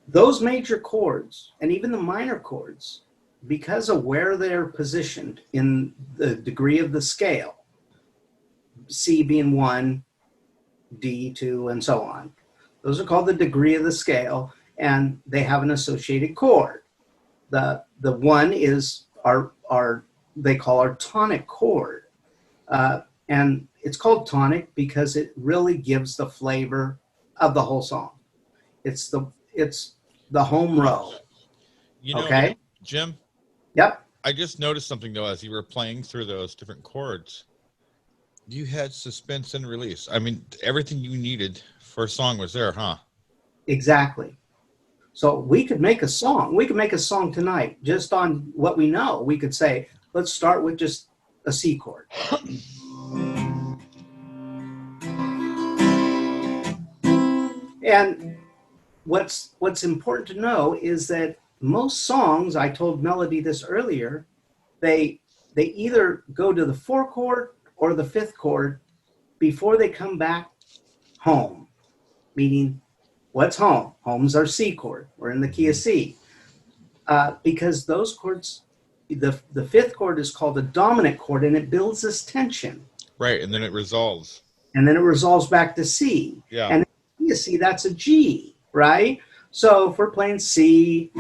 S1: those major chords and even the minor chords, because of where they're positioned in the degree of the scale, C being 1, D 2, and so on, those are called the degree of the scale, and they have an associated chord. The 1 is our they call our tonic chord, and it's called tonic because it really gives the flavor of the whole song. It's the home row. Okay,
S4: Jim.
S1: Yep.
S4: I just noticed something though as you were playing through those different chords. You had suspense and release. I mean, everything you needed for a song was there, huh?
S1: Exactly. So we could make a song. We could make a song tonight just on what we know. We could say, let's start with just a C chord. And what's important to know is that most songs, I told Melody this earlier, they either go to the 4 chord or the 5th chord before they come back home. Meaning, what's home? Home's our C chord. We're in the key of C. Because those chords, the 5th chord is called the dominant chord, and it builds this tension.
S4: Right, and then it resolves.
S1: And then it resolves back to C.
S4: Yeah.
S1: And you see, that's a G, right? So if we're playing C,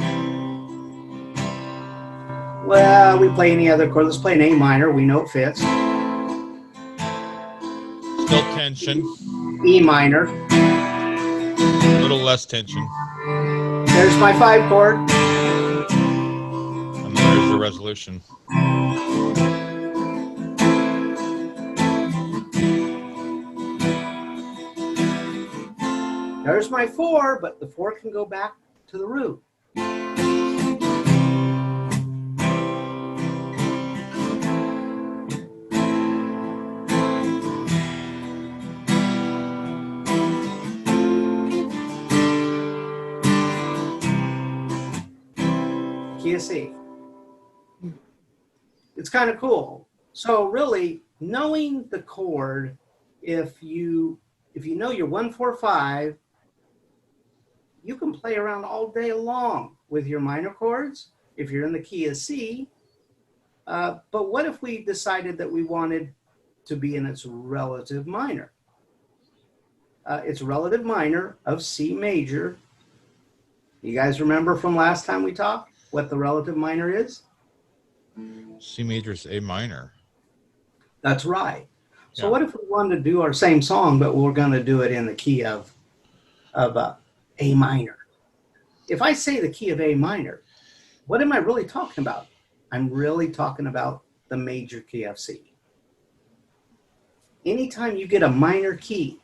S1: well, we play any other chord. Let's play an A minor. We know it fits.
S4: Still tension.
S1: E minor.
S4: A little less tension.
S1: There's my 5 chord.
S4: And there's the resolution.
S1: There's my 4, but the 4 can go back to the root. Key of C. It's kind of cool. So really, knowing the chord, if you know your 1, 4, 5, you can play around all day long with your minor chords if you're in the key of C. But what if we decided that we wanted to be in its relative minor? It's relative minor of C major. You guys remember from last time we talked what the relative minor is?
S4: C major is A minor.
S1: That's right. So
S4: Yeah.
S1: what if we wanted to do our same song, but we're going to do it in the key of A minor? If I say the key of A minor, what am I really talking about? I'm really talking about the major key of C. Anytime you get a minor key,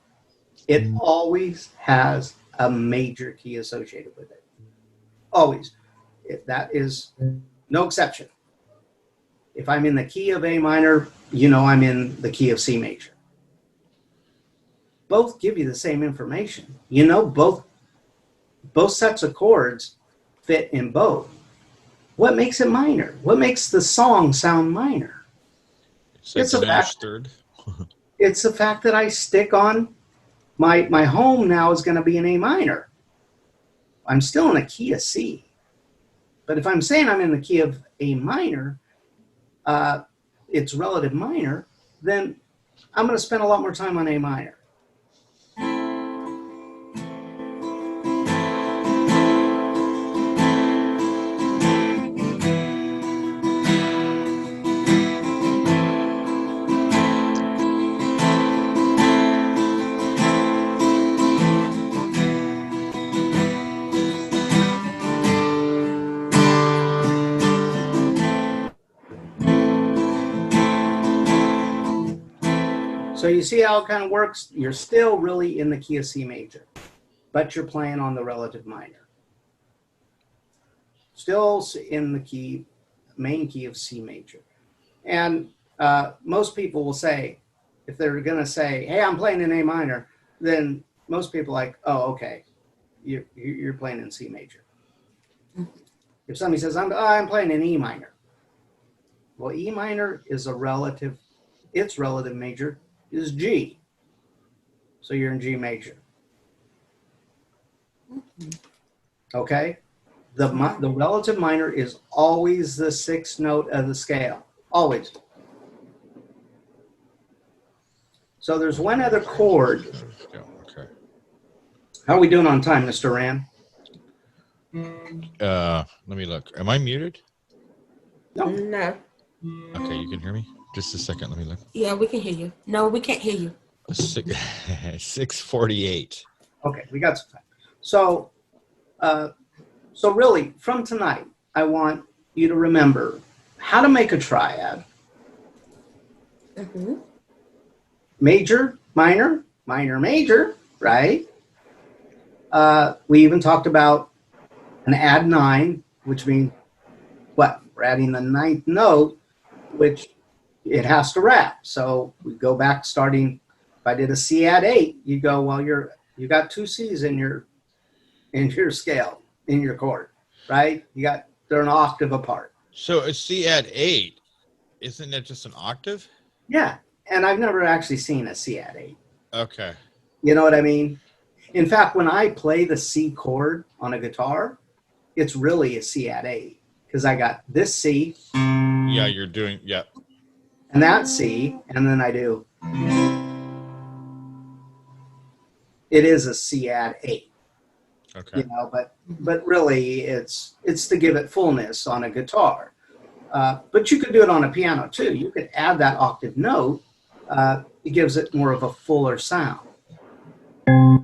S1: it always has a major key associated with it. Always. That is no exception. If I'm in the key of A minor, you know I'm in the key of C major. Both give you the same information. You know both sets of chords fit in both. What makes it minor? What makes the song sound minor?
S4: It's a diminished third.
S1: It's the fact that I stick on my home now is going to be in A minor. I'm still in a key of C. But if I'm saying I'm in the key of A minor, it's relative minor, then I'm going to spend a lot more time on A minor. So you see how it kind of works? You're still really in the key of C major, but you're playing on the relative minor. Still in the main key of C major. And most people will say, if they're going to say, hey, I'm playing in A minor, then most people are like, oh, okay, you're playing in C major. If somebody says, I'm playing in E minor. Well, E minor is its relative major is G. So you're in G major. Okay? The relative minor is always the 6th note of the scale. Always. So there's one other chord.
S4: Okay.
S1: How are we doing on time, Mr. Rand?
S4: Let me look. Am I muted?
S1: No.
S2: No.
S4: Okay, you can hear me? Just a second. Let me look.
S2: Yeah, we can hear you. No, we can't hear you.
S4: 6:48.
S1: Okay, we got some time. So really, from tonight, I want you to remember how to make a triad.
S2: Mm-hmm.
S1: Major, minor, minor, major, right? We even talked about an add 9, which means what? We're adding the 9th note, which it has to rap. So we go back starting. If I did a C add 8, you go, well, you got 2 C's in your scale, in your chord, right? They're an octave apart.
S4: So a C add 8, isn't that just an octave?
S1: Yeah, and I've never actually seen a C add 8.
S4: Okay.
S1: You know what I mean? In fact, when I play the C chord on a guitar, it's really a C add 8 because I got this C.
S4: Yeah, you're doing, yeah.
S1: And that C, and then I do. It is a C add 8.
S4: Okay.
S1: You know, but really it's to give it fullness on a guitar. But you could do it on a piano too. You could add that octave note. It gives it more of a fuller sound.
S4: Got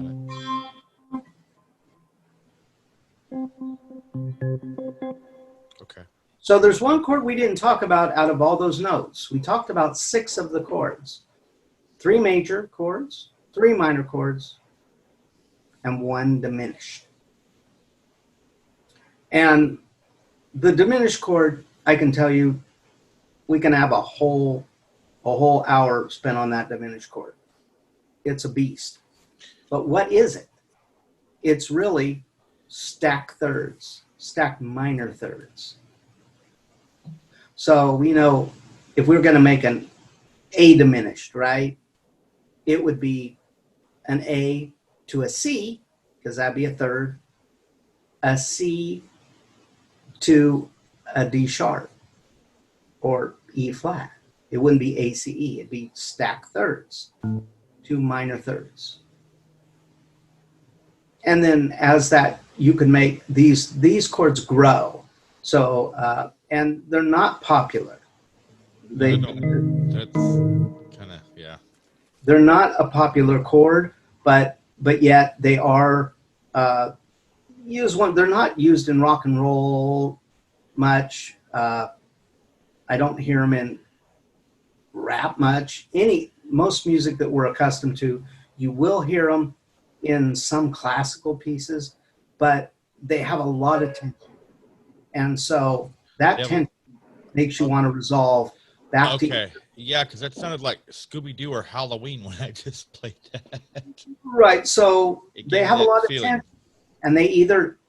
S4: it. Okay.
S1: So there's one chord we didn't talk about out of all those notes. We talked about 6 of the chords. 3 major chords, 3 minor chords, and 1 diminished. And the diminished chord, I can tell you, we can have a whole hour spent on that diminished chord. It's a beast. But what is it? It's really stacked thirds, stacked minor thirds. So we know if we're going to make an A diminished, right? It would be an A to a C, because that'd be a third, a C to a D sharp or E flat. It wouldn't be ACE, it'd be stacked thirds, 2 minor thirds. And then as that, you can make these chords grow. So, and they're not popular.
S4: That's kind of, yeah.
S1: They're not a popular chord, but yet they are used. They're not used in rock and roll much. I don't hear them in rap much. Most music that we're accustomed to, you will hear them in some classical pieces, but they have a lot of tension, and so that tension makes you want to resolve back to.
S4: Okay. Yeah, because that sounded like Scooby-Doo or Halloween when I just played that.
S1: Right. So they have a lot of
S4: feeling.
S1: tension, and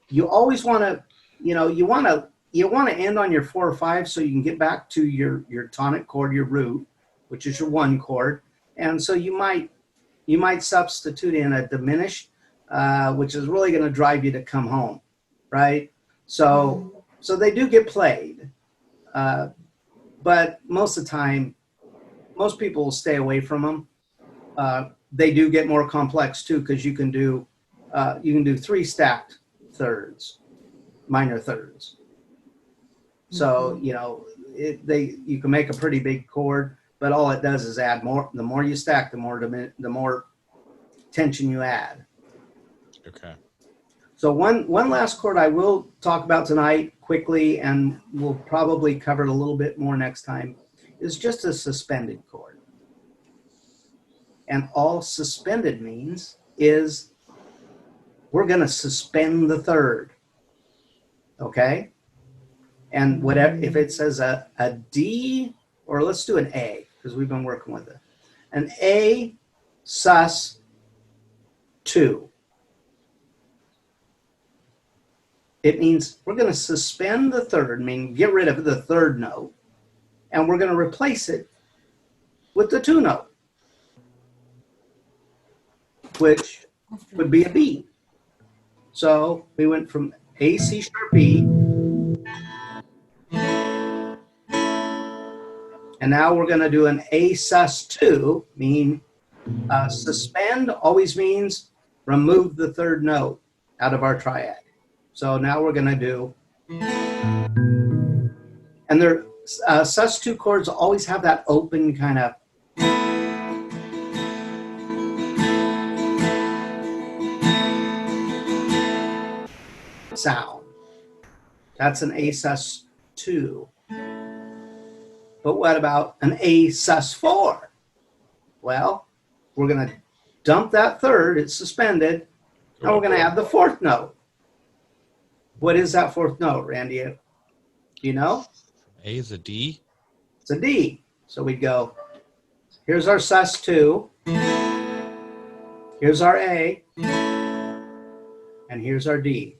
S1: you always want to, you want to end on your 4 or 5 so you can get back to your tonic chord, your root, which is your 1 chord, and so you might substitute in a diminished, which is really going to drive you to come home, right? So they do get played, but most of the time, most people will stay away from them. They do get more complex too, because you can do 3 stacked thirds, minor thirds. So you can make a pretty big chord, but all it does is add more. The more you stack, the more tension you add.
S4: Okay.
S1: So one last chord I will talk about tonight quickly, and we'll probably cover it a little bit more next time, is just a suspended chord. And all suspended means is we're going to suspend the third. Okay? And whatever, if it says a D, or let's do an A, because we've been working with it. An A sus 2. It means we're going to suspend the third, meaning get rid of the third note, and we're going to replace it with the 2 note, which would be a B. So we went from A, C sharp, B, and now we're going to do an A sus 2, meaning suspend always means remove the third note out of our triad. So now we're going to do, and their sus 2 chords always have that open kind of sound. That's an A sus 2. But what about an A sus 4? Well, we're going to dump that third, it's suspended, and we're going to add the fourth note. What is that fourth note, Randy? Do you know?
S4: A is a D.
S1: It's a D. So we'd go, here's our sus2, here's our A, and here's our D.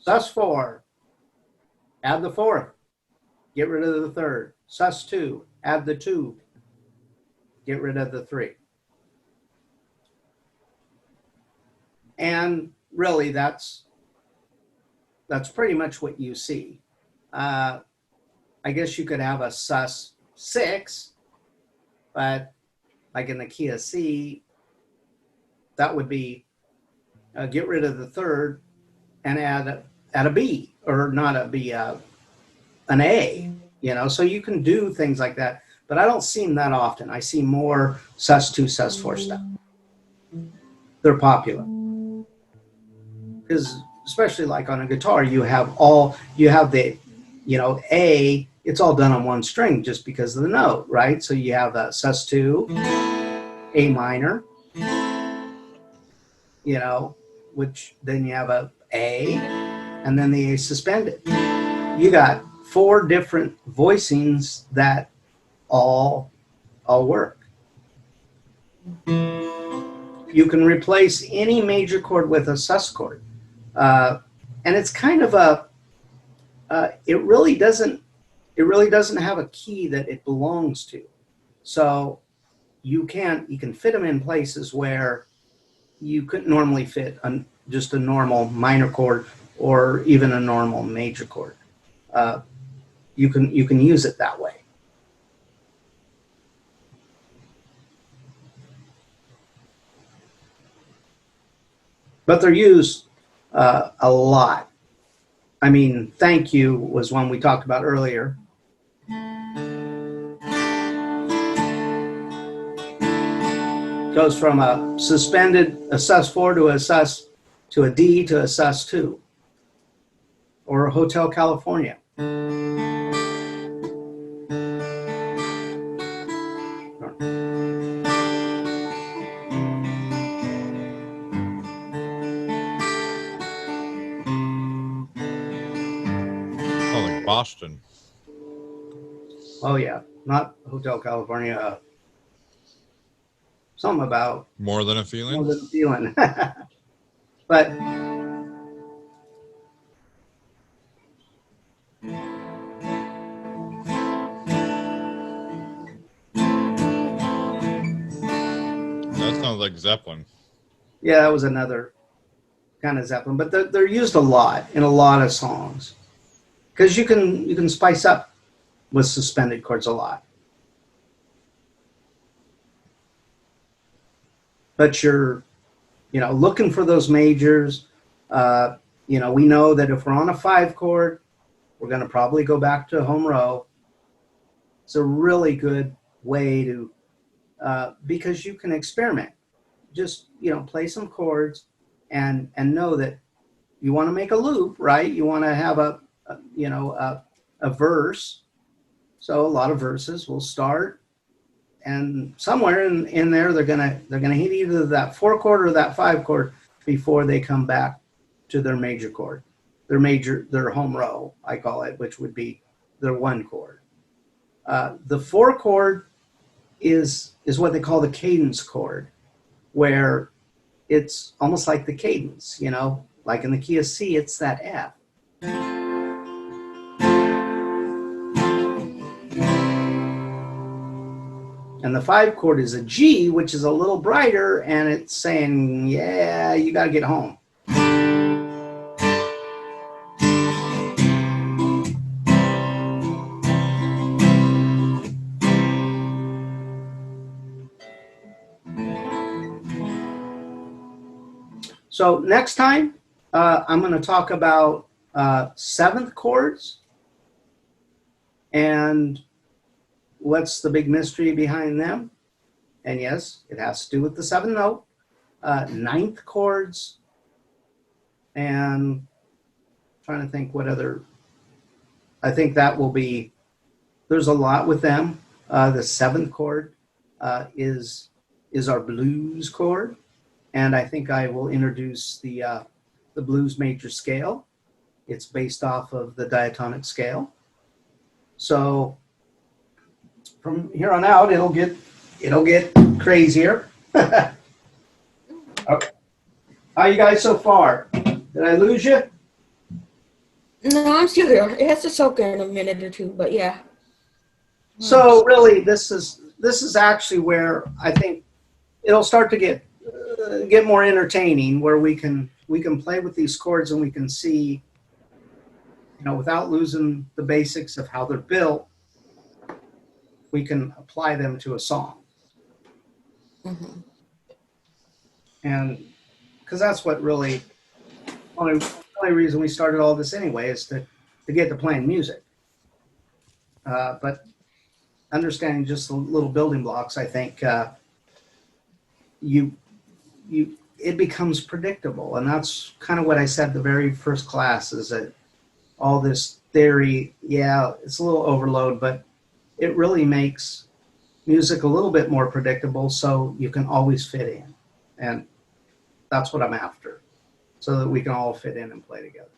S1: Sus4, add the fourth, get rid of the third. Sus2, add the 2, get rid of the 3. And really, that's pretty much what you see. I guess you could have a sus6, but like in the key of C, that would be get rid of the third and add a B, or not a B, an A. You know, so you can do things like that, but I don't see them that often. I see more sus2, sus4 stuff. They're popular because, especially like on a guitar, you have the, you know, A. It's all done on one string just because of the note, right? So you have a sus2, A minor, you know, which then you have a A, and then the A suspended. You got 4 different voicings that all work. You can replace any major chord with a sus chord, and it's kind of a. It really doesn't have a key that it belongs to, so you can fit them in places where you couldn't normally fit just a normal minor chord or even a normal major chord. You can use it that way. But they're used a lot. I mean, thank you was one we talked about earlier. Goes from a suspended, a sus4 to a D to a sus2, or a Hotel California.
S4: Oh, like Boston.
S1: Oh yeah, not Hotel California. Something about
S4: More than a feeling.
S1: more than a feeling. But
S4: That sounds like Zeppelin.
S1: yeah, that was another kind of Zeppelin. But they're used a lot in a lot of songs because you can spice up with suspended chords a lot. But you're, you know, looking for those majors. You know, we know that if we're on a 5 chord, we're going to probably go back to home row. It's a really good way to, because you can experiment. Just, you know, play some chords and know that you want to make a loop, right? You want to have a verse. So a lot of verses will start, and somewhere in there they're gonna hit either that 4 chord or that 5 chord before they come back to their major chord, their home row, I call it, which would be their 1 chord. The 4 chord is what they call the cadence chord, where it's almost like the cadence, you know, like in the key of C, it's that F. And the 5 chord is a G, which is a little brighter, and it's saying, yeah, you got to get home. So next time, I'm going to talk about seventh chords and what's the big mystery behind them. And yes, it has to do with the seventh note, ninth chords, and I'm trying to think what other, I think that will be, there's a lot with them. The seventh chord is our blues chord. And I think I will introduce the blues major scale. It's based off of the diatonic scale. So from here on out, it'll get crazier. Okay. How you guys so far? Did I lose you?
S2: No, I'm still here. It has to soak in a minute or two, but yeah.
S1: So really, this is actually where I think it'll start to get more entertaining, where we can play with these chords and we can see, without losing the basics of how they're built, we can apply them to a song.
S2: Mm-hmm.
S1: And because that's what really, only reason we started all this anyway is to get to playing music. But understanding just the little building blocks, I think it becomes predictable. And that's kind of what I said the very first class, is that all this theory, yeah, it's a little overload, but it really makes music a little bit more predictable so you can always fit in. And that's what I'm after, so that we can all fit in and play together.